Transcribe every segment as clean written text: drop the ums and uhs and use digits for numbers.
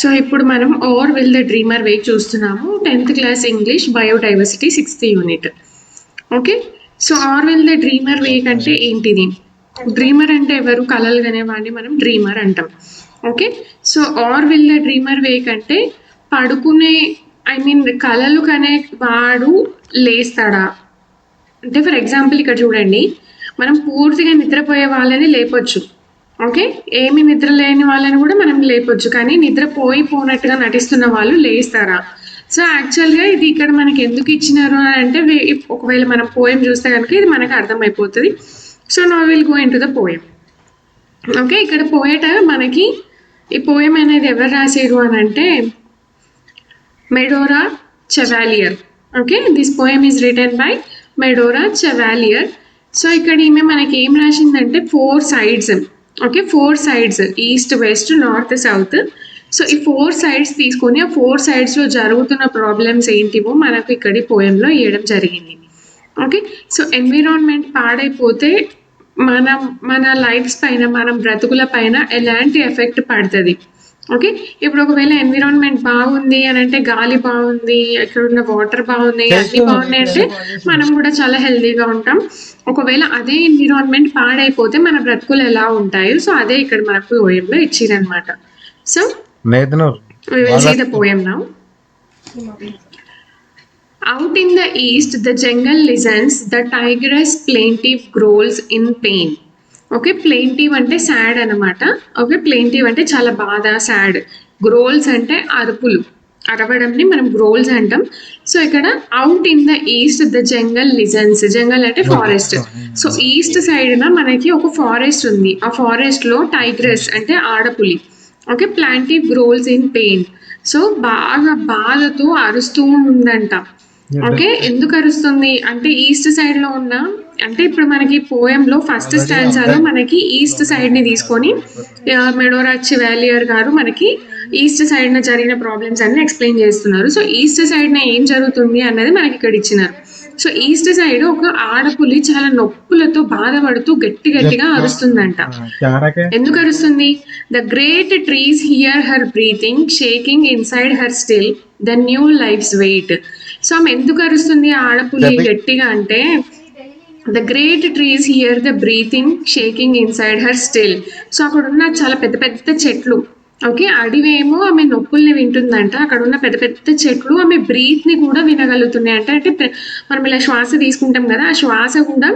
So ఇప్పుడు మనం over will the dreamer wake చూస్తున్నాము. 10th class English biodiversity 6th unit. Okay, so or will the dreamer wake అంటే ఏంటిది? Dreamer అంటే ఎవరు? కలలు కనేవాడిని మనం డ్రీమర్ అంటాం. Okay, so or will the dreamer wake అంటే పడుకునే కలలు కనే వాడు లేస్తాడా అంటే, ఫర్ ఎగ్జాంపుల్ ఇక్కడ చూడండి, మనం పూర్తిగా నిద్రపోయే వాళ్ళని లేపొచ్చు. ఓకే, ఏమి నిద్ర లేని వాళ్ళని కూడా మనం లేపొచ్చు, కానీ నిద్రపోయిపోనట్టుగా నటిస్తున్న వాళ్ళు లేస్తారా? సో యాక్చువల్గా ఇది ఇక్కడ మనకి ఎందుకు ఇచ్చినారు అని అంటే, ఒకవేళ మనం పోయం చూస్తే కనుక ఇది మనకు అర్థమైపోతుంది. So no will go into the poem. Okay, ఇక్కడ పోయేట మనకి ఈ పోయం అనేది ఎవరు రాసారు అని అంటే Medora Chevalier. Okay, this poem is written by Medora Chevalier. So ఇక్కడ ఈమె మనకి ఏం రాసిందంటే 4 sides. Okay, 4 sides, east west north south. So ఈ 4 sides తీసుకొని ఆ 4 sidesలో జరుగుతున్న ప్రాబ్లమ్స్ ఏంటివో మనకు ఇక్కడ పోయంలో ఇవ్వడం జరిగింది. ఓకే, సో ఎన్విరాన్మెంట్ పాడైపోతే మన లైఫ్స్ పైన, మన బ్రతుకుల పైన ఎలాంటి ఎఫెక్ట్ పడుతుంది? ఓకే, ఇప్పుడు ఒకవేళ ఎన్విరాన్మెంట్ బాగుంది అని అంటే, గాలి బాగుంది, ఇక్కడ ఉన్న వాటర్ బాగుంది, అన్ని బాగున్నాయి అంటే మనం కూడా చాలా హెల్తీగా ఉంటాం. ఒకవేళ అదే ఎన్విరాన్మెంట్ పాడైపోతే మన బ్రతుకులు ఎలా ఉంటాయి? సో అదే ఇక్కడ మనకు పోయంలో ఇచ్చిరనమాట. So we will see the poem now. Out in the east, the jungle listens, the tigress plaintive growls in pain. Okay, plaintive అంటే సాడ్ అనమాట. ఓకే, ప్లెయింటివ్ అంటే చాలా బాధ, సాడ్. గ్రోల్స్ అంటే అరుపులు, అరవడంని మనం గ్రోల్స్ అంటాం. సో ఇక్కడ out in the east the jungle listens. Jungle అంటే ఫారెస్ట్. సో ఈస్ట్ సైడ్న మనకి ఒక ఫారెస్ట్ ఉంది. ఆ ఫారెస్ట్లో టైగ్రెస్ అంటే ఆడపులి. Okay, plaintive growls in pain. So బాగా బాధతో అరుస్తూ ఉందంట. ఓకే, ఎందుకు అరుస్తుంది అంటే ఈస్ట్ సైడ్లో ఉన్న, అంటే ఇప్పుడు మనకి పోయంలో ఫస్ట్ స్టాన్జాలో మనకి ఈస్ట్ సైడ్ని తీసుకొని మెడోరా చెవాలియర్ గారు మనకి ఈస్ట్ సైడ్న జరిగిన ప్రాబ్లమ్స్ అన్ని ఎక్స్ప్లెయిన్ చేస్తున్నారు. సో ఈస్ట్ సైడ్న ఏం జరుగుతుంది అన్నది మనకి ఇక్కడ ఇచ్చినారు. సో ఈస్ట్ సైడ్ ఒక ఆడపులి చాలా నొప్పులతో బాధపడుతూ గట్టి గట్టిగా అరుస్తుందంట. ఎందుకు అరుస్తుంది? The great trees hear her breathing shaking inside her still the new life's wait. So ఆమె ఎందుకు అరుస్తుంది ఆడపులి గట్టిగా అంటే, the great trees hear the breathing shaking inside her still. So అక్కడ ఉన్న చాలా పెద్ద పెద్ద చెట్లు. ఓకే, అడివేమో ఆమె నొప్పుల్ని వింటుందంట, అక్కడ ఉన్న పెద్ద పెద్ద చెట్లు ఆమె బ్రీత్ని కూడా వినగలుగుతున్నాయి అంట. అంటే మనం ఇలా శ్వాస తీసుకుంటాం కదా, ఆ శ్వాస కూడా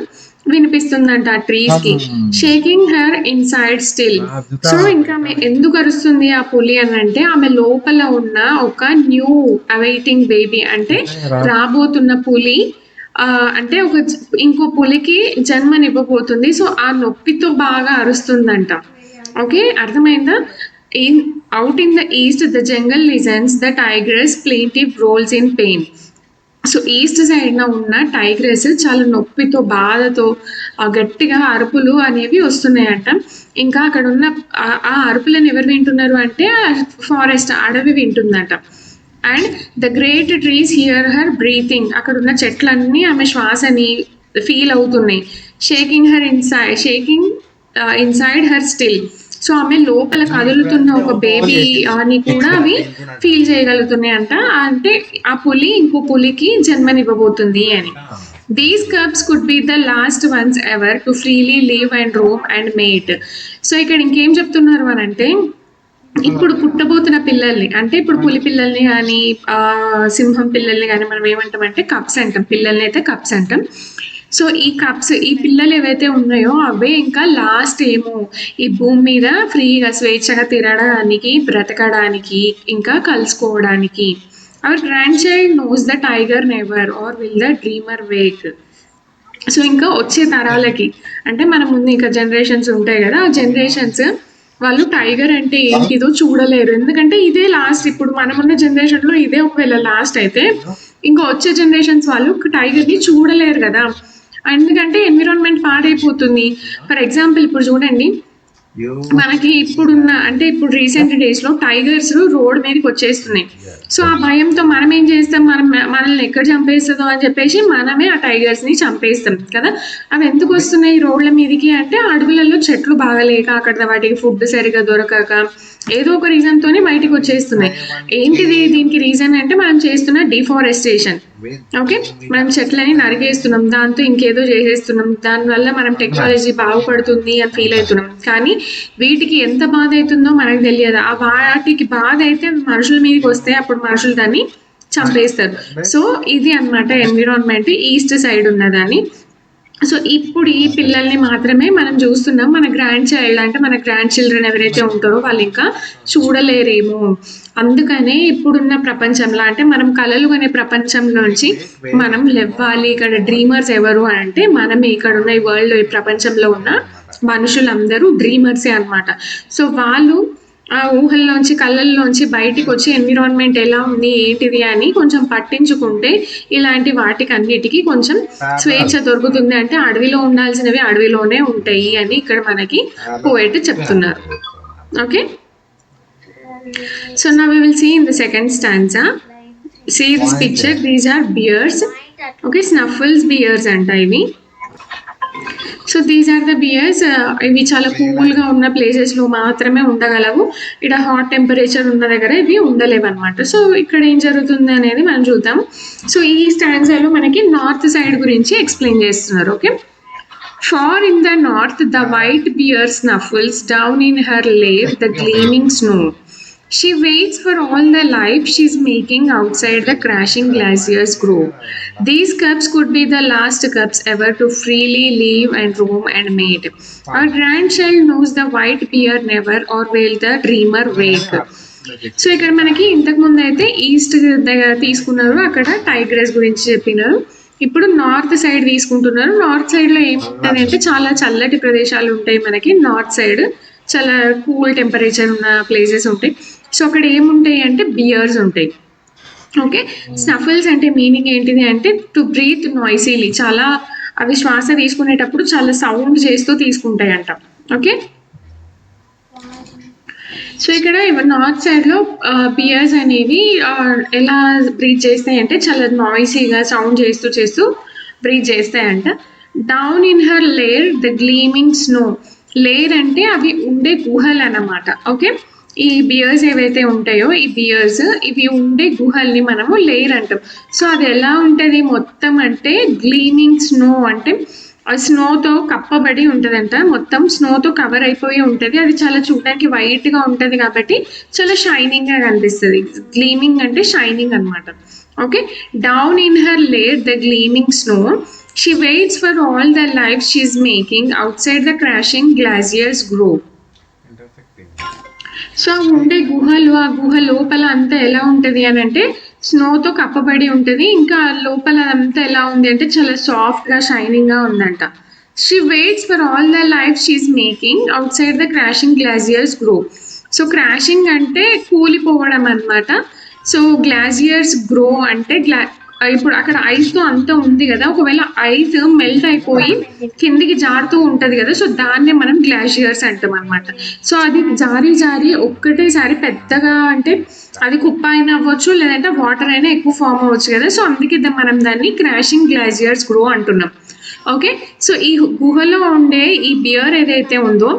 వినిపిస్తుందంట ఆ ట్రీస్ కి. Shaking her inside still. So ఇంకా ఆమె ఎందుకు అరుస్తుంది ఆ పులి అని అంటే, ఆమె లోపల ఉన్న ఒక న్యూ అవైటింగ్ బేబీ, అంటే రాబోతున్న పులి, అంటే ఇంకో పులికి జన్మనివ్వబోతుంది. సో ఆ నొప్పితో బాగా అరుస్తుందంట. ఓకే, అర్థమైందా? Out in the east the jungle listens, the tigress plaintive growls in pain. So east సైడ్న ఉన్న టైగ్రెస్ చాలా నొప్పితో బాధతో గట్టిగా అరుపులు అనేవి వస్తున్నాయంట. ఇంకా అక్కడ ఉన్న ఆ అరుపులను ఎవరు వింటున్నారు అంటే ఫారెస్ట్, అడవి వింటుందంట. And the great trees hear her breathing. అక్కడ ఉన్న చెట్లన్నీ ఆమె శ్వాసని ఫీల్ అవుతున్నాయి. Shaking inside her still. So ఆమె లోపల కదులుతున్న ఒక బేబీ అని కూడా అవి ఫీల్ చేయగలుగుతున్నాయి అంట. అంటే ఆ పులి ఇంకో పులికి జన్మనివ్వబోతుంది అని. These cubs could be the last ones ever to freely live and roam and mate. So ఇక్కడ ఇంకేం చెప్తున్నారు అని అంటే, ఇప్పుడు పుట్టబోతున్న పిల్లల్ని, అంటే ఇప్పుడు పులి పిల్లల్ని కానీ సింహం పిల్లల్ని కానీ మనం ఏమంటామంటే కప్స్ అంటాం. పిల్లల్ని అయితే కప్స్ అంటాం. సో ఈ కప్స్, ఈ పిల్లలు ఏవైతే ఉన్నాయో అవే ఇంకా లాస్ట్ ఏమో ఈ భూమి మీద ఫ్రీగా స్వేచ్ఛగా తిరగడానికి, బ్రతకడానికి, ఇంకా కలుసుకోవడానికి. Our grandchild knows the tiger never or will the dreamer wake. So ఇంకా వచ్చే తరాలకి, అంటే మన ముందు ఇంకా జనరేషన్స్ ఉంటాయి కదా, ఆ జనరేషన్స్ వాళ్ళు టైగర్ అంటే ఏంటిదో చూడలేరు. ఎందుకంటే ఇదే లాస్ట్. ఇప్పుడు మనమున్న జనరేషన్లో ఇదే ఒకవేళ లాస్ట్ అయితే ఇంకా వచ్చే జనరేషన్స్ వాళ్ళు టైగర్ని చూడలేరు కదా, ఎందుకంటే ఎన్విరాన్మెంట్ పాడైపోతుంది. ఫర్ ఎగ్జాంపుల్ ఇప్పుడు చూడండి, మనకి ఇప్పుడున్న, అంటే ఇప్పుడు రీసెంట్ డేస్లో టైగర్స్ రోడ్ మీదకి వచ్చేస్తున్నాయి. సో ఆ భయంతో మనం ఏం చేస్తాం, మనల్ని ఎక్కడ చంపేస్తుందో అని చెప్పేసి మనమే ఆ టైగర్స్ని చంపేస్తాం కదా. అవి ఎందుకు వస్తున్నాయి రోడ్ల మీదకి అంటే, అడవులలో చెట్లు బాగలేక, అక్కడ వాటికి ఫుడ్ సరిగా దొరకక, ఏదో ఒక రీజన్ తోనే బయటికి వచ్చేస్తున్నాయి. ఏంటిది దీనికి రీజన్ అంటే మనం చేస్తున్న డిఫారెస్టేషన్. ఓకే, మనం చెట్లని నరికేస్తున్నాం, దాంతో ఇంకేదో చేసేస్తున్నాం, దానివల్ల మనం టెక్నాలజీ బాగుపడుతుంది అని ఫీల్ అవుతున్నాం. కానీ వీటికి ఎంత బాధ అవుతుందో మనకు తెలియదు. ఆ వాటికి బాధ అయితే మనుషుల మీదకి వస్తే అప్పుడు మనుషులు దాన్ని చంపేస్తారు. సో ఇది అన్నమాట ఎన్విరాన్మెంట్ ఈస్ట్ సైడ్ ఉన్నదాన్ని. సో ఇప్పుడు ఈ పిల్లల్ని మాత్రమే మనం చూస్తున్నాం. మన గ్రాండ్ చైల్డ్ అంటే మన గ్రాండ్ చిల్డ్రన్ ఎవరైతే ఉంటారో వాళ్ళు ఇంకా చూడలేరేమో. అందుకనే ఇప్పుడున్న ప్రపంచంలో అంటే మనం కలలు అనే ప్రపంచంలోంచి మనం లెవ్వాలి. ఇక్కడ డ్రీమర్స్ ఎవరు అని అంటే మనమే. ఇక్కడ ఉన్న ఈ వరల్డ్ ఈ ప్రపంచంలో ఉన్న మనుషులందరూ డ్రీమర్సే అన్నమాట. సో వాళ్ళు ఆ ఊహల్లోంచి కళ్ళల్లోంచి బయటికి వచ్చి ఎన్విరాన్మెంట్ ఎలా ఉంది ఏంటిది అని కొంచెం పట్టించుకుంటే ఇలాంటి వాటికి అన్నిటికీ కొంచెం స్వేచ్ఛ దొరుకుతుంది. అంటే అడవిలో ఉండాల్సినవి అడవిలోనే ఉంటాయి అని ఇక్కడ మనకి పోయట్ చెప్తున్నారు. Okay, so now we will see in the second stanza. See this picture, these are bears. Okay, snuffles bears అంట ఇవి. So these are the bears. ఇవి చాలా కూల్గా ఉన్న ప్లేసెస్లో మాత్రమే ఉండగలవు. ఇక్కడ హాట్ టెంపరేచర్ ఉన్న దగ్గర ఇవి ఉండలేవు అనమాట. సో ఇక్కడ ఏం జరుగుతుంది అనేది మనం చూద్దాం. సో ఈ స్టాండ్స్లో మనకి నార్త్ సైడ్ గురించి ఎక్స్ప్లెయిన్ చేస్తున్నారు. Okay, far in the north the white bear snuffles down in her lair the gleaming snow. She waits for all the life she's making outside the crashing glaciers grow. These cubs could be the last cubs ever to freely live and roam and mate. Our grandchild knows the white bear never, or will the dreamer wake. So ఇక్కడ మనకి ఇంతకు ముందు అయితే east దగ్గర తీసుకున్నారు, అక్కడ tigress గురించి చెప్పినారు. ఇప్పుడు నార్త్ సైడ్ తీసుకుంటున్నారు. నార్త్ సైడ్లో ఏముంటుంది అంటే చాలా చల్లటి ప్రదేశాలు ఉంటాయి మనకి. నార్త్ సైడ్ చాలా కూల్ టెంపరేచర్ ఉన్న ప్లేసెస్ ఉంటాయి. సో అక్కడ ఏముంటాయి అంటే బియర్స్ ఉంటాయి. ఓకే, స్నఫల్స్ అంటే మీనింగ్ ఏంటిది అంటే టు బ్రీత్ నాయిసీలీ. చాలా అవి శ్వాస తీసుకునేటప్పుడు చాలా సౌండ్ చేస్తూ తీసుకుంటాయి అంట. ఓకే, సో ఇక్కడ నార్త్ సైడ్లో బియర్స్ అనేవి ఎలా బ్రీత్ చేస్తాయి అంటే చాలా నాయిసీగా సౌండ్ చేస్తూ చేస్తూ బ్రీత్ చేస్తాయంట. Down in her lair the gleaming snow. Lair అంటే అవి ఉండే గుహలు అన్నమాట. ఓకే, ఈ బియర్స్ ఏవైతే ఉంటాయో ఈ బియర్స్ ఇవి ఉండే గుహల్ని మనము లేర్ అంటాం. సో అది ఎలా ఉంటుంది మొత్తం అంటే గ్లీమింగ్ స్నో అంటే ఆ స్నోతో కప్పబడి ఉంటుందంట. మొత్తం స్నోతో కవర్ అయిపోయి ఉంటుంది. అది చాలా చూడడానికి వైట్గా ఉంటుంది కాబట్టి చాలా షైనింగ్గా కనిపిస్తుంది. గ్లీమింగ్ అంటే షైనింగ్ అనమాట. Okay, down in her lair the gleaming snow. She waits for all the life she is making outside the crashing glaciers grow. So ఉండే గుహలు, ఆ గుహ లోపల అంతా ఎలా ఉంటుంది అని అంటే స్నోతో కప్పబడి ఉంటుంది. ఇంకా లోపల అంతా ఎలా ఉంది అంటే చాలా సాఫ్ట్గా షైనింగ్గా ఉందంట. She waits for all the life she is making out side the crashing glaciers grow. So crashing అంటే కూలిపోవడం అనమాట. సో గ్లాసియర్స్ గ్రో అంటే ఇప్పుడు అక్కడ ఐస్తో అంతా ఉంది కదా, ఒకవేళ ఐస్ మెల్ట్ అయిపోయి కిందికి జారుతూ ఉంటుంది కదా, సో దాన్నే మనం గ్లాషియర్స్ అంటాం అనమాట. సో అది జారి జారి ఒక్కటేసారి పెద్దగా అంటే అది కుప్ప అయినా అవ్వచ్చు, లేదంటే వాటర్ అయినా ఎక్కువ ఫామ్ అవ్వచ్చు కదా. సో అందుకే మనం దాన్ని క్రాషింగ్ గ్లాషియర్స్ గ్రో అంటున్నాం. ఓకే, సో ఈ గుహలో ఉండే ఈ బియర్ ఏదైతే ఉందో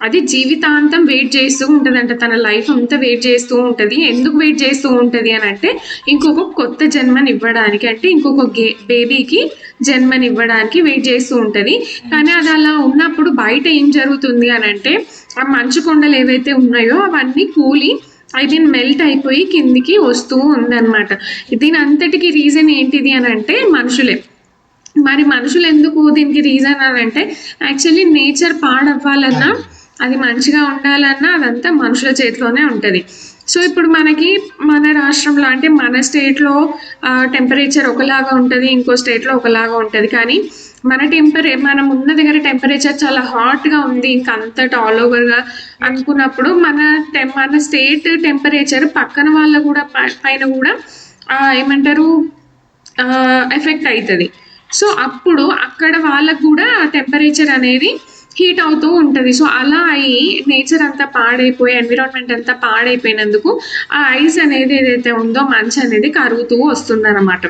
అది జీవితాంతం వెయిట్ చేస్తూ ఉంటుందంట. తన లైఫ్ అంతా వెయిట్ చేస్తూ ఉంటుంది. ఎందుకు వెయిట్ చేస్తూ ఉంటుంది అని అంటే ఇంకొక కొత్త జన్మనివ్వడానికి, అంటే ఇంకొక బేబీకి జన్మనివ్వడానికి వెయిట్ చేస్తూ ఉంటుంది. కానీ అది అలా ఉన్నప్పుడు బయట ఏం జరుగుతుంది అని అంటే ఆ మంచు కొండలు ఏవైతే ఉన్నాయో అవన్నీ కూలి అది మెల్ట్ అయిపోయి కిందికి వస్తూ ఉందన్నమాట. దీని అంతటికి రీజన్ ఏంటిది అని అంటే మనుషులే. మరి మనుషులు ఎందుకు దీనికి రీజన్ అని అంటే యాక్చువల్లీ నేచర్ పాడవ్వాలన్నా అది మంచిగా ఉండాలన్నా అదంతా మనుషుల చేతిలోనే ఉంటుంది. సో ఇప్పుడు మనకి మన రాష్ట్రంలో అంటే మన స్టేట్లో టెంపరేచర్ ఒకలాగా ఉంటుంది, ఇంకో స్టేట్లో ఒకలాగా ఉంటుంది. కానీ మనం ఉన్న దగ్గర టెంపరేచర్ చాలా హాట్గా ఉంది ఇంకా అంతటా ఆల్ ఓవర్గా అనుకున్నప్పుడు మన స్టేట్ టెంపరేచర్ పక్కన వాళ్ళ కూడా పైన కూడా ఏమంటారు ఎఫెక్ట్ అవుతుంది. సో అప్పుడు అక్కడ వాళ్ళకు కూడా టెంపరేచర్ అనేది హీట్ అవుతూ ఉంటుంది. సో అలా అయ్యి నేచర్ అంతా పాడైపోయి ఎన్విరాన్మెంట్ అంతా పాడైపోయినందుకు ఆ ఐస్ అనేది ఏదైతే ఉందో మంచు అనేది కరుగుతూ వస్తుందన్నమాట.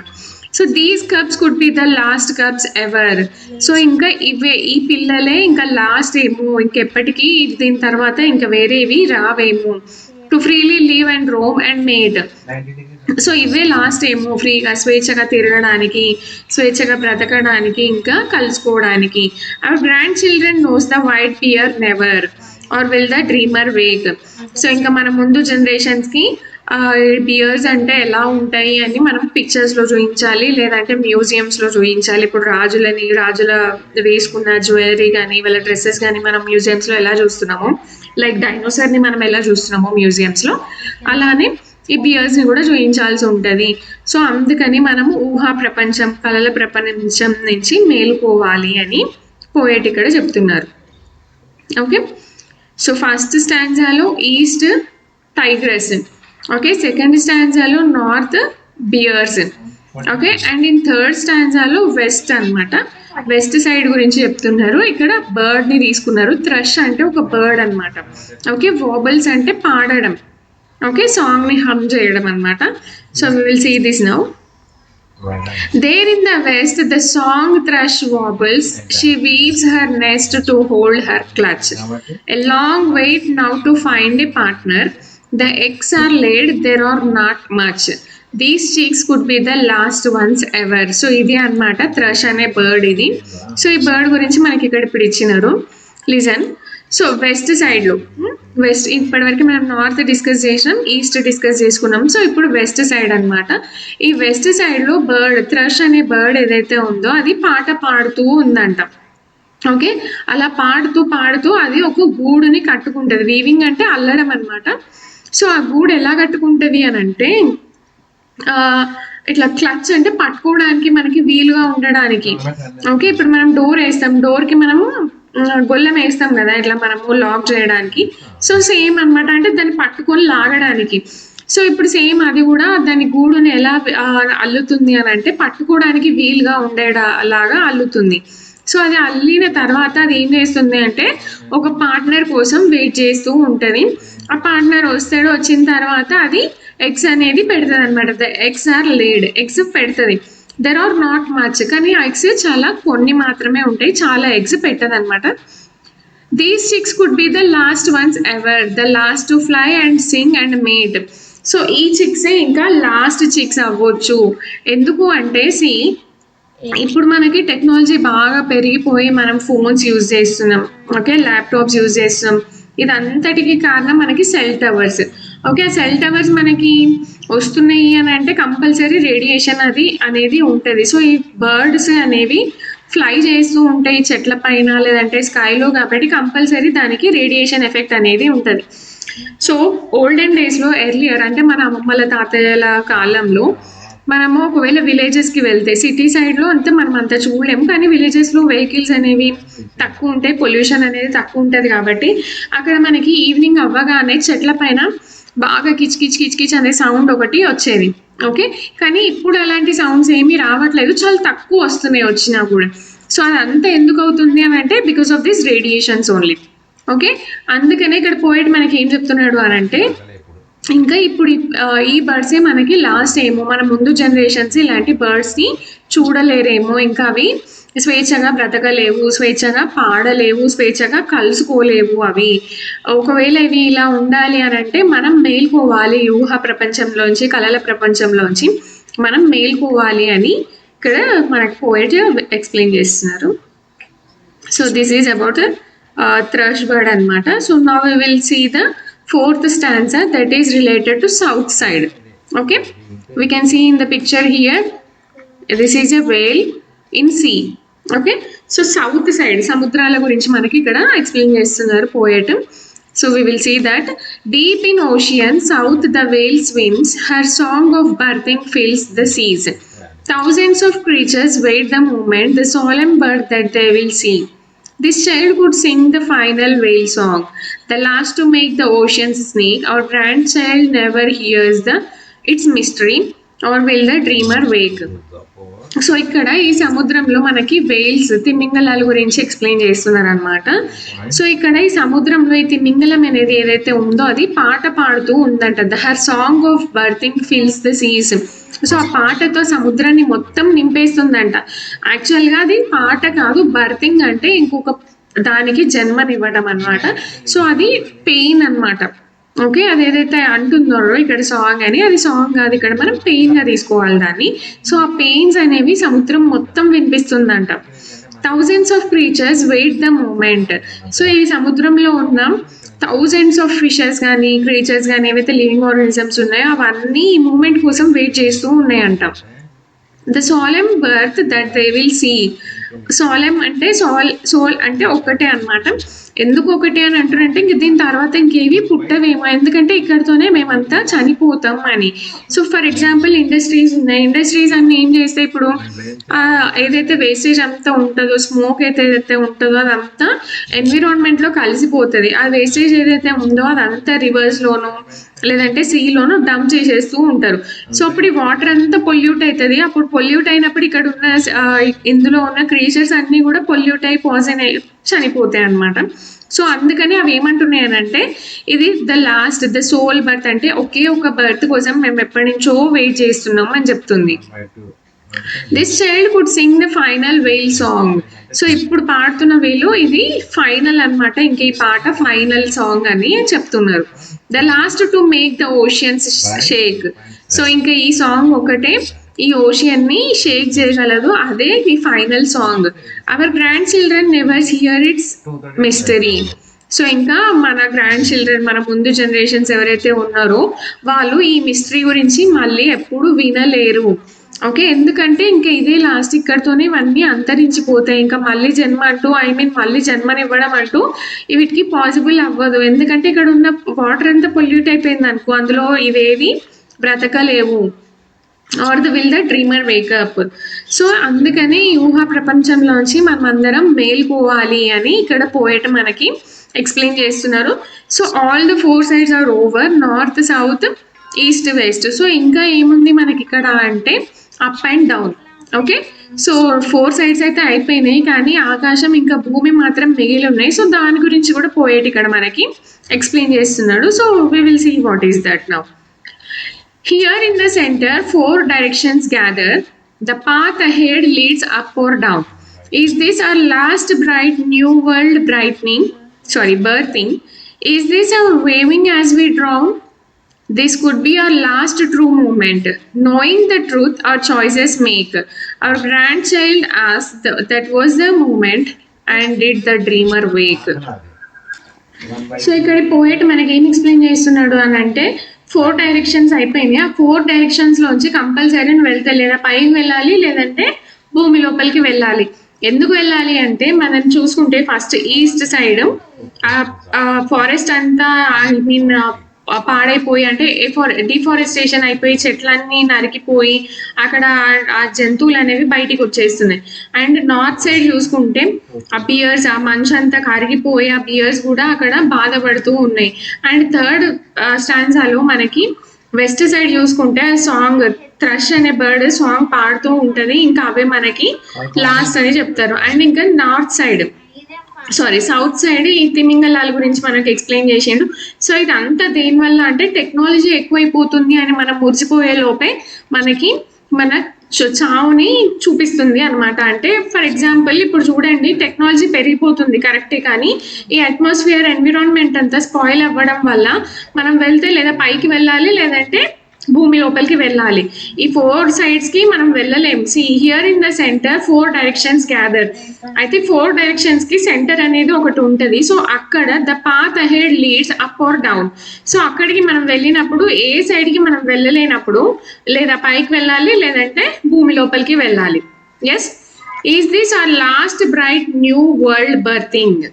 So these cubs could be the last cups ever. So ఇంకా ఈ పిల్లలే ఇంకా లాస్ట్ ఏమో, ఇంకెప్పటికీ దీని తర్వాత ఇంకా వేరేవి రావేమో. To freely live and roam and mate. So ఇవే లాస్ట్ ఏమో ఫ్రీగా స్వేచ్ఛగా తిరగడానికి, స్వేచ్ఛగా బ్రతకడానికి, ఇంకా కలుసుకోవడానికి. Our grand children knows the white bear never or will the dreamer wake. So ఇంకా మన ముందు జనరేషన్స్కి బియర్స్ అంటే ఎలా ఉంటాయి అని మనం పిక్చర్స్లో చూపించాలి, లేదంటే మ్యూజియంస్లో చూపించాలి. ఇప్పుడు రాజుల వేసుకున్న జ్యువెలరీ కానీ వాళ్ళ డ్రెస్సెస్ కానీ మనం మ్యూజియంస్లో ఎలా చూస్తున్నామో, లైక్ డైనోసార్ని మనం ఎలా చూస్తున్నామో మ్యూజియంస్లో, అలానే ఈ బియర్స్ని కూడా చూపించాల్సి ఉంటుంది. సో అందుకని మనము ఊహా ప్రపంచం, కళల ప్రపంచం నుంచి మేలుకోవాలి అని పోయెట్ ఇక్కడ చెప్తున్నారు. ఓకే, సో ఫస్ట్ స్టాంజాలో ఈస్ట్ టైగ్రెస్, ఓకే, సెకండ్ స్టాంజాలో north bears, okay, and in third స్టాంజాలో వెస్ట్ అన్నమాట. వెస్ట్ సైడ్ గురించి చెప్తున్నారు. ఇక్కడ బర్డ్ని తీసుకున్నారు. థ్రష్ అంటే ఒక బర్డ్ అన్నమాట. ఓకే, వాబల్స్ అంటే పాడడం, ఓకే, సాంగ్ని హమ్ చేయడం అన్నమాట. So we will see this now. There in the west, the song thrush wobbles. She weaves her nest to hold her clutch. A long wait now to find a partner. The eggs are laid, there are not much. These chicks could be the last ones ever. So ఇది అన్నమాట thrush అనే bird ఇది. So ఈ bird గురించి మనకి ఇక్కడ ఇప్పుడు ఇచ్చినారు. లిజన్. సో వెస్ట్ సైడ్లో, వెస్ట్ ఇప్పటివరకు మనం నార్త్ డిస్కస్ చేసినాం, ఈస్ట్ డిస్కస్ చేసుకున్నాం. సో ఇప్పుడు వెస్ట్ సైడ్ అన్నమాట. ఈ వెస్ట్ సైడ్లో బర్డ్, థ్రష్ అనే బర్డ్ ఏదైతే ఉందో అది పాట పాడుతూ ఉందంట. ఓకే, అలా పాడుతూ పాడుతూ అది ఒక గూడుని కట్టుకుంటుంది. వీవింగ్ అంటే అల్లడం అనమాట. సో ఆ గూడు ఎలా కట్టుకుంటుంది అని అంటే ఇట్లా క్లచ్ అంటే పట్టుకోవడానికి మనకి వీలుగా ఉండడానికి. ఓకే, ఇప్పుడు మనం డోర్ వేస్తాం, డోర్కి మనము గొల్లెం వేస్తాం కదా ఇట్లా మనము లాక్ చేయడానికి. సో సేమ్ అనమాట, అంటే దాన్ని పట్టుకొని లాగడానికి. సో ఇప్పుడు సేమ్ అది కూడా దాని గూడుని ఎలా అల్లుతుంది అని అంటే పట్టుకోవడానికి వీలుగా ఉండేలాగా అల్లుతుంది. సో అది అల్లిన తర్వాత అది ఏం చేస్తుంది అంటే ఒక పార్ట్నర్ కోసం వెయిట్ చేస్తూ ఉంటుంది. ఆ పార్ట్నర్ వస్తాడు, వచ్చిన తర్వాత అది ఎగ్స్ అనేది పెడుతుంది అనమాట. The eggs are laid, eggs పెడుతుంది. దెర్ ఆర్ నాట్ మచ్, కానీ ఎగ్స్ చాలా కొన్ని మాత్రమే ఉంటాయి, చాలా ఎగ్స్ పెట్టదు అనమాట. These chicks could be the last ones ever, the last to fly and sing and mate. So ఈ చిక్సే ఇంకా లాస్ట్ చిక్స్ అవ్వచ్చు. ఎందుకు అంటే ఇప్పుడు మనకి టెక్నాలజీ బాగా పెరిగిపోయి మనం ఫోన్స్ యూజ్ చేస్తున్నాం, ఓకే, ల్యాప్టాప్స్ యూజ్ చేస్తున్నాం. ఇదంతటికి కారణం మనకి cell towers. Okay, cell towers మనకి వస్తున్నాయి అని అంటే కంపల్సరీ రేడియేషన్ అనేది ఉంటుంది. సో ఈ బర్డ్స్ అనేవి ఫ్లై చేస్తూ ఉంటాయి చెట్ల పైన లేదంటే స్కైలో, కాబట్టి కంపల్సరీ దానికి రేడియేషన్ ఎఫెక్ట్ అనేది ఉంటుంది. సో ఓల్డెన్ డేస్లో ఎర్లియర్ అంటే మన అమ్మమ్మల తాతయ్యల కాలంలో మనము ఒకవేళ విలేజెస్కి వెళ్తే, సిటీ సైడ్లో అంతే మనం అంత చూడలేము, కానీ విలేజెస్లో వెహికల్స్ అనేవి తక్కువ ఉంటాయి, పొల్యూషన్ అనేది తక్కువ ఉంటుంది, కాబట్టి అక్కడ మనకి ఈవినింగ్ అవ్వగానే చెట్ల పైన బాగా కిచ్ కిచ్ కిచ్ కిచ్ అనే సౌండ్ ఒకటి వచ్చేది. ఓకే, కానీ ఇప్పుడు అలాంటి సౌండ్స్ ఏమీ రావట్లేదు, చాలా తక్కువ వస్తున్నాయి వచ్చినా కూడా. సో అదంతా ఎందుకు అవుతుంది అని అంటే because of this radiations only. Okay, అందుకనే ఇక్కడ పోయిట్ మనకి ఏం చెప్తున్నాడు అని అంటే ఇంకా ఇప్పుడు ఈ బర్డ్సే మనకి లాస్ట్ ఏమో, మన ముందు జనరేషన్స్ ఇలాంటి బర్డ్స్ని చూడలేరేమో, ఇంకా అవి స్వేచ్ఛగా బ్రతకలేవు, స్వేచ్ఛగా పాడలేవు, స్వేచ్ఛగా కలుసుకోలేవు అవి. ఒకవేళ ఇవి ఇలా ఉండాలి అని అంటే మనం మేల్కోవాలి, ఊహ ప్రపంచంలోంచి, కళల ప్రపంచంలోంచి మనం మేల్కోవాలి అని ఇక్కడ మనకి పోయిట్ ఎక్స్ప్లెయిన్ చేస్తున్నారు. So this is about thrush bird అనమాట. So now we will see the fourth stanza that is related to south side. Okay, we can see in the picture here, this is a whale in sea. Okay, so south side samudrala gurinchi manaki ikkada explain chestunnaru poet. So we will see that deep in ocean south the whale swims, her song of birthing fills the seas. Thousands of creatures wait the moment, the solemn birth that they will see. This child could sing the final whale song, the last to make the oceans snake. Our grandchild never hears its mystery, or will the dreamer wake. So ఇక్కడ ఈ సముద్రంలో మనకి Wales, తిమింగలాల గురించి explain చేస్తున్నారు అనమాట. So ఇక్కడ ఈ సముద్రంలో ఈ తిమింగలం అనేది ఏదైతే ఉందో అది పాట పాడుతూ ఉందంట. The her song of berthing fils the Cs. So ఆ పాటతో సముద్రాన్ని మొత్తం నింపేస్తుందంట. యాక్చువల్గా అది పాట కాదు, బర్తింగ్ అంటే ఇంకొక దానికి జన్మనివ్వడం అనమాట. సో అది పెయిన్ అనమాట. ఓకే. అదేదైతే అంటున్నారో ఇక్కడ సాంగ్ అని, అది సాంగ్ కాదు. ఇక్కడ మనం పెయిన్‌గా తీసుకోవాలి దాన్ని. సో, ఆ పెయిన్స్ అనేవి సముద్రం మొత్తం వినిపిస్తుందంట. Thousands of creatures wait the moment. So, ఈ సముద్రంలో ఉన్న థౌసండ్స్ ఆఫ్ ఫిషెస్ గానీ, క్రీచర్స్ గానీ, ఏవైతే లివింగ్ ఆర్గానిజమ్స్ ఉన్నాయో అవన్నీ ఈ మూమెంట్ కోసం వెయిట్ చేస్తూ ఉన్నాయంట. The solemn birth that they will see. Solemn అంటే సోల్ అంటే ఒక్కటే అన్నమాట. ఎందుకు ఒకటి అని అంటారంటే ఇంక దీని తర్వాత ఇంకేవి పుట్టవేమో, ఎందుకంటే ఇక్కడితోనే మేమంతా చనిపోతాం అని. సో ఫర్ ఎగ్జాంపుల్ ఇండస్ట్రీస్ ఉన్నాయి. ఇండస్ట్రీస్ అన్ని ఏం చేస్తే ఇప్పుడు ఏదైతే వేస్టేజ్ అంతా ఉంటుందో, స్మోక్ ఏదైతే ఉంటుందో అదంతా ఎన్విరాన్మెంట్లో కలిసిపోతుంది. ఆ వేస్టేజ్ ఏదైతే ఉందో అదంతా రివర్స్లోనూ లేదంటే సీలోనూ డంప్ చేసేస్తూ ఉంటారు. సో అప్పుడు ఈ వాటర్ అంతా పొల్యూట్ అవుతుంది. అప్పుడు పొల్యూట్ అయినప్పుడు ఇక్కడ ఉన్న ఇందులో ఉన్న క్రీచర్స్ అన్నీ కూడా పొల్యూట్ అయి పాయిజన్ అయి చనిపోతాయి అన్నమాట. సో అందుకని అవి ఏమంటున్నాయనంటే ఇది ద సోల్ బర్త్, అంటే ఒకే ఒక బర్త్ కోసం మేము ఎప్పటి నుంచో వెయిట్ చేస్తున్నాం అని చెప్తుంది. This child could sing the final whale song. So ఇప్పుడు పాడుతున్న వేలు ఇది ఫైనల్ అన్నమాట. ఇంకా ఈ పాట ఫైనల్ సాంగ్ అని చెప్తున్నారు. The last to make the oceans shake. So ఇంకా ఈ సాంగ్ ఒకటే ఈ ఓషియన్ ని షేక్ చేయగలదు, అదే ఈ final song. Hour grand children never here it's mystery. So ఇంకా మన గ్రాండ్ చిల్డ్రన్, మన ముందు జనరేషన్స్ ఎవరైతే ఉన్నారో వాళ్ళు ఈ మిస్టరీ గురించి మళ్ళీ ఎప్పుడు వినలేరు. ఓకే, ఎందుకంటే ఇంకా ఇదే లాస్ట్, ఇక్కడితోనే ఇవన్నీ అంతరించిపోతాయి. ఇంకా మళ్ళీ జన్మ అంటూ మళ్ళీ జన్మనివ్వడం అంటూ వీటికి పాసిబుల్ అవ్వదు. ఎందుకంటే ఇక్కడ ఉన్న వాటర్ అంతా పొల్యూట్ అయిపోయింది అనుకో, అందులో ఇవేవి బ్రతకలేవు. Or the will the dreamer wake up. So అందుకని ఈ ఊహా ప్రపంచంలోంచి మనం అందరం మేల్కోవాలి అని ఇక్కడ పోయేట మనకి ఎక్స్ప్లెయిన్ చేస్తున్నారు. So all the 4 sides are over, north south east west. So ఇంకా ఏముంది మనకి ఇక్కడ అంటే up and down. Okay, so 4 sides అయితే అయిపోయినాయి, కానీ ఆకాశం ఇంకా భూమి మాత్రం మిగిలి ఉన్నాయి. సో దాని గురించి కూడా పోయేటి ఇక్కడ మనకి ఎక్స్ప్లెయిన్ చేస్తున్నాడు. So we will see what is that now. Here in the center, 4 directions gather. The path ahead leads up or down. Is this our last bright new world birthing? Is this our waving as we drown? This could be our last true moment. Knowing the truth our choices make. Our grandchild asked, that was the moment, and did the dreamer wake? So ఇక్కడ poet మనకి ఏం explain చేస్తున్నాడు అని అంటే 4 directions అయిపోయినాయి. ఆ 4 డైరెక్షన్స్లోంచి compulsory వెళ్తే లేదా పైకి వెళ్ళాలి లేదంటే భూమి లోపలికి వెళ్ళాలి. ఎందుకు వెళ్ళాలి అంటే మనం చూసుకుంటే ఫస్ట్ ఈస్ట్ సైడ్ ఫారెస్ట్ అంతా పాడైపోయి, అంటే డిఫారెస్టేషన్ అయిపోయి చెట్లన్నీ నరికిపోయి అక్కడ ఆ జంతువులు అనేవి బయటికి వచ్చేస్తున్నాయి. అండ్ నార్త్ సైడ్ చూసుకుంటే ఆ బియర్స్, ఆ మంచు అంతా కరిగిపోయి ఆ బియర్స్ కూడా అక్కడ బాధపడుతూ ఉన్నాయి. అండ్ థర్డ్ స్టాన్జాలో మనకి వెస్ట్ సైడ్ చూసుకుంటే సాంగ్ థ్రష్ అనే బర్డ్ సాంగ్ పాడుతూ ఉంటది, ఇంకా అవే మనకి లాస్ట్ అని చెప్తారు. అండ్ ఇంకా సౌత్ సైడ్ ఈ తిమింగలాల గురించి మనకి ఎక్స్ప్లెయిన్ చేసిండు. సో ఇదంతా దేనివల్ల అంటే టెక్నాలజీ ఎక్కువైపోతుంది అని మనం మురిసిపోయే లోపే మనకి మన చావుని చూపిస్తుంది అనమాట. అంటే ఫర్ ఎగ్జాంపుల్ ఇప్పుడు చూడండి, టెక్నాలజీ పెరిగిపోతుంది కరెక్టే, కానీ ఈ అట్మాస్ఫియర్ ఎన్విరాన్మెంట్ అంతా స్పాయిల్ అవ్వడం వల్ల మనం వెళ్తే లేదా పైకి వెళ్ళాలి లేదంటే భూమి లోపలికి వెళ్ళాలి. ఈ 4 సైడ్స్కి మనం వెళ్ళలేము. See here in the centre 4 directions gather. అయితే 4 డైరెక్షన్స్కి సెంటర్ అనేది ఒకటి ఉంటుంది. సో అక్కడ the path ahead leads up or down. So అక్కడికి మనం వెళ్ళినప్పుడు ఏ సైడ్కి మనం వెళ్ళలేనప్పుడు లేదా పైకి వెళ్ళాలి లేదంటే భూమి లోపలికి వెళ్ళాలి. Yes, is this our last bright new world birthing.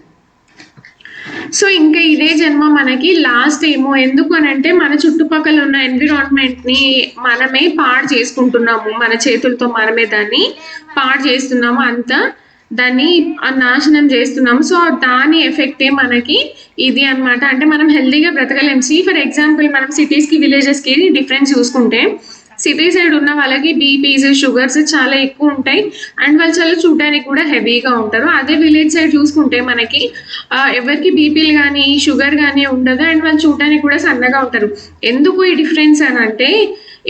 So ఇంకా ఇదే జన్మ మనకి లాస్ట్ ఏమో. ఎందుకు అని అంటే మన చుట్టుపక్కల ఉన్న ఎన్విరాన్మెంట్ని మనమే పాడు చేసుకుంటున్నాము, మన చేతులతో మనమే దాన్ని పాడు చేస్తున్నాము, అంతా దాన్ని నాశనం చేస్తున్నాము. సో దాని ఎఫెక్టే మనకి ఇది అనమాట. అంటే మనం హెల్తీగా బ్రతకలేం. ఫర్ ఎగ్జాంపుల్ మనం సిటీస్కి విలేజెస్కి డిఫరెన్స్ చూసుకుంటే సిటీ సైడ్ ఉన్న వాళ్ళకి బీపీస్, షుగర్స్ చాలా ఎక్కువ ఉంటాయి అండ్ వాళ్ళు చాలా చూడడానికి కూడా హెవీగా ఉంటారు. అదే విలేజ్ సైడ్ చూసుకుంటే మనకి ఎవరికి బీపీలు కానీ షుగర్ కానీ ఉండదు అండ్ వాళ్ళు చూడడానికి కూడా సన్నగా ఉంటారు. ఎందుకు ఈ డిఫరెన్స్ అని అంటే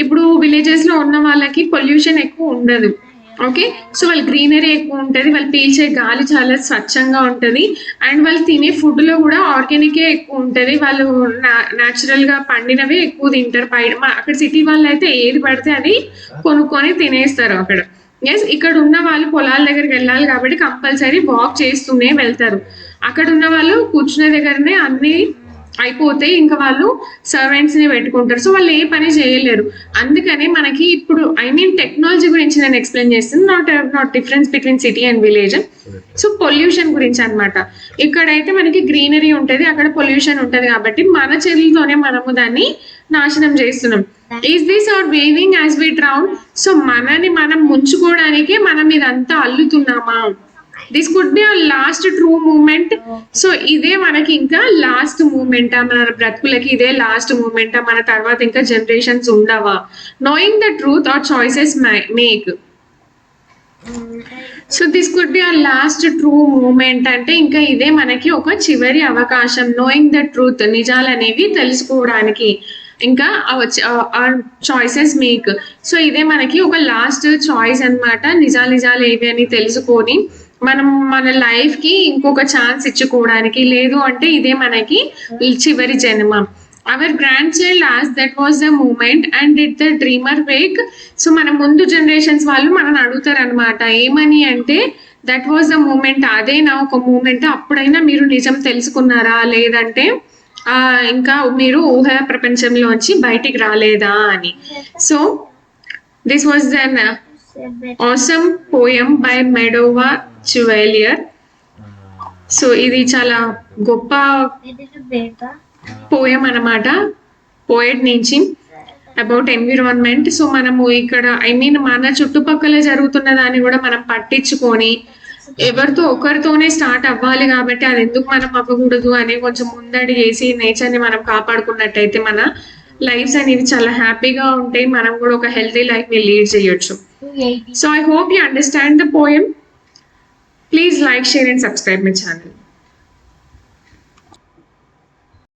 ఇప్పుడు విలేజెస్లో ఉన్న వాళ్ళకి పొల్యూషన్ ఎక్కువ ఉండదు. ఓకే. సో వాళ్ళు గ్రీనరీ ఎక్కువ ఉంటుంది, వాళ్ళు పీల్చే గాలి చాలా స్వచ్ఛంగా ఉంటుంది, అండ్ వాళ్ళు తినే ఫుడ్లో కూడా ఆర్గానికే ఎక్కువ ఉంటుంది, వాళ్ళు న్యాచురల్గా పండినవే ఎక్కువ తింటారు. అక్కడ సిటీ వాళ్ళు అయితే ఏది పడితే అది కొనుక్కొని తినేస్తారు అక్కడ. ఎస్, ఇక్కడ ఉన్న వాళ్ళు పొలాల దగ్గరికి వెళ్ళాలి కాబట్టి కంపల్సరీ వాక్ చేస్తూనే వెళ్తారు. అక్కడ ఉన్న వాళ్ళు కూర్చునే దగ్గరనే అన్ని అయిపోతే ఇంకా వాళ్ళు సర్వెంట్స్ ని పెట్టుకుంటారు, సో వాళ్ళు ఏ పని చేయలేరు. అందుకని మనకి ఇప్పుడు టెక్నాలజీ గురించి నేను ఎక్స్ప్లెయిన్ చేస్తాను, not difference between city and village. So pollution గురించి అనమాట. ఇక్కడైతే మనకి గ్రీనరీ ఉంటుంది, అక్కడ పొల్యూషన్ ఉంటుంది, కాబట్టి మన చేతులతోనే మనము దాన్ని నాశనం చేస్తున్నాం. Is this our weaving as we drown? So మనని మనం ముంచుకోవడానికే మనం ఇదంతా అల్లుతున్నామా? This could be our last true moment. So ఇదే మనకి ఇంకా లాస్ట్ మూమెంటా? మన బ్రతుకులకి ఇదే లాస్ట్ మూమెంటా? మన తర్వాత ఇంకా జనరేషన్స్ ఉండవా? Knowing the truth or choices make. So this could be our last true moment అంటే ఇంకా ఇదే మనకి ఒక చివరి అవకాశం. నోయింగ్ ద ట్రూత్, నిజాలు అనేవి తెలుసుకోవడానికి, ఇంకా చాయిసెస్ మేక్. సో ఇదే మనకి ఒక లాస్ట్ చాయిస్ అనమాట. నిజాలు ఏవి అని తెలుసుకొని మనం మన లైఫ్ కి ఇంకొక ఛాన్స్ ఇచ్చుకోవడానికి, లేదు అంటే ఇదే మనకి చివరి జన్మ. అవర్ గ్రాండ్ చైల్డ్ ఆస్ that was the moment and did the dreamer wake. So మన ముందు జనరేషన్స్ వాళ్ళు మనల్ని అడుగుతారు అనమాట, ఏమని అంటే దట్ వాస్ ద మూమెంట్, అదేనా ఒక మూమెంట్, అప్పుడైనా మీరు నిజం తెలుసుకున్నారా, లేదంటే ఇంకా మీరు ఊహ ప్రపంచంలోంచి బయటికి రాలేదా అని. So this was then awesome poem by Medova Chevalier. So ఇది చాలా గొప్ప పోయం అన్నమాట, పోయట్ నుంచి, అబౌట్ ఎన్విరాన్మెంట్. సో మనము ఇక్కడ మన చుట్టుపక్కల జరుగుతున్న దాన్ని కూడా మనం పట్టించుకొని ఎవరితో ఒకరితోనే స్టార్ట్ అవ్వాలి, కాబట్టి అది ఎందుకు మనం అవ్వకూడదు అని కొంచెం ముందడి చేసి నేచర్ని మనం కాపాడుకున్నట్టయితే మన లైఫ్స్ అనేవి చాలా హ్యాపీగా ఉంటాయి, మనం కూడా ఒక హెల్తీ లైఫ్ ని లీడ్ చేయొచ్చు. So I hope you understand the poem. Please like, share and subscribe my channel.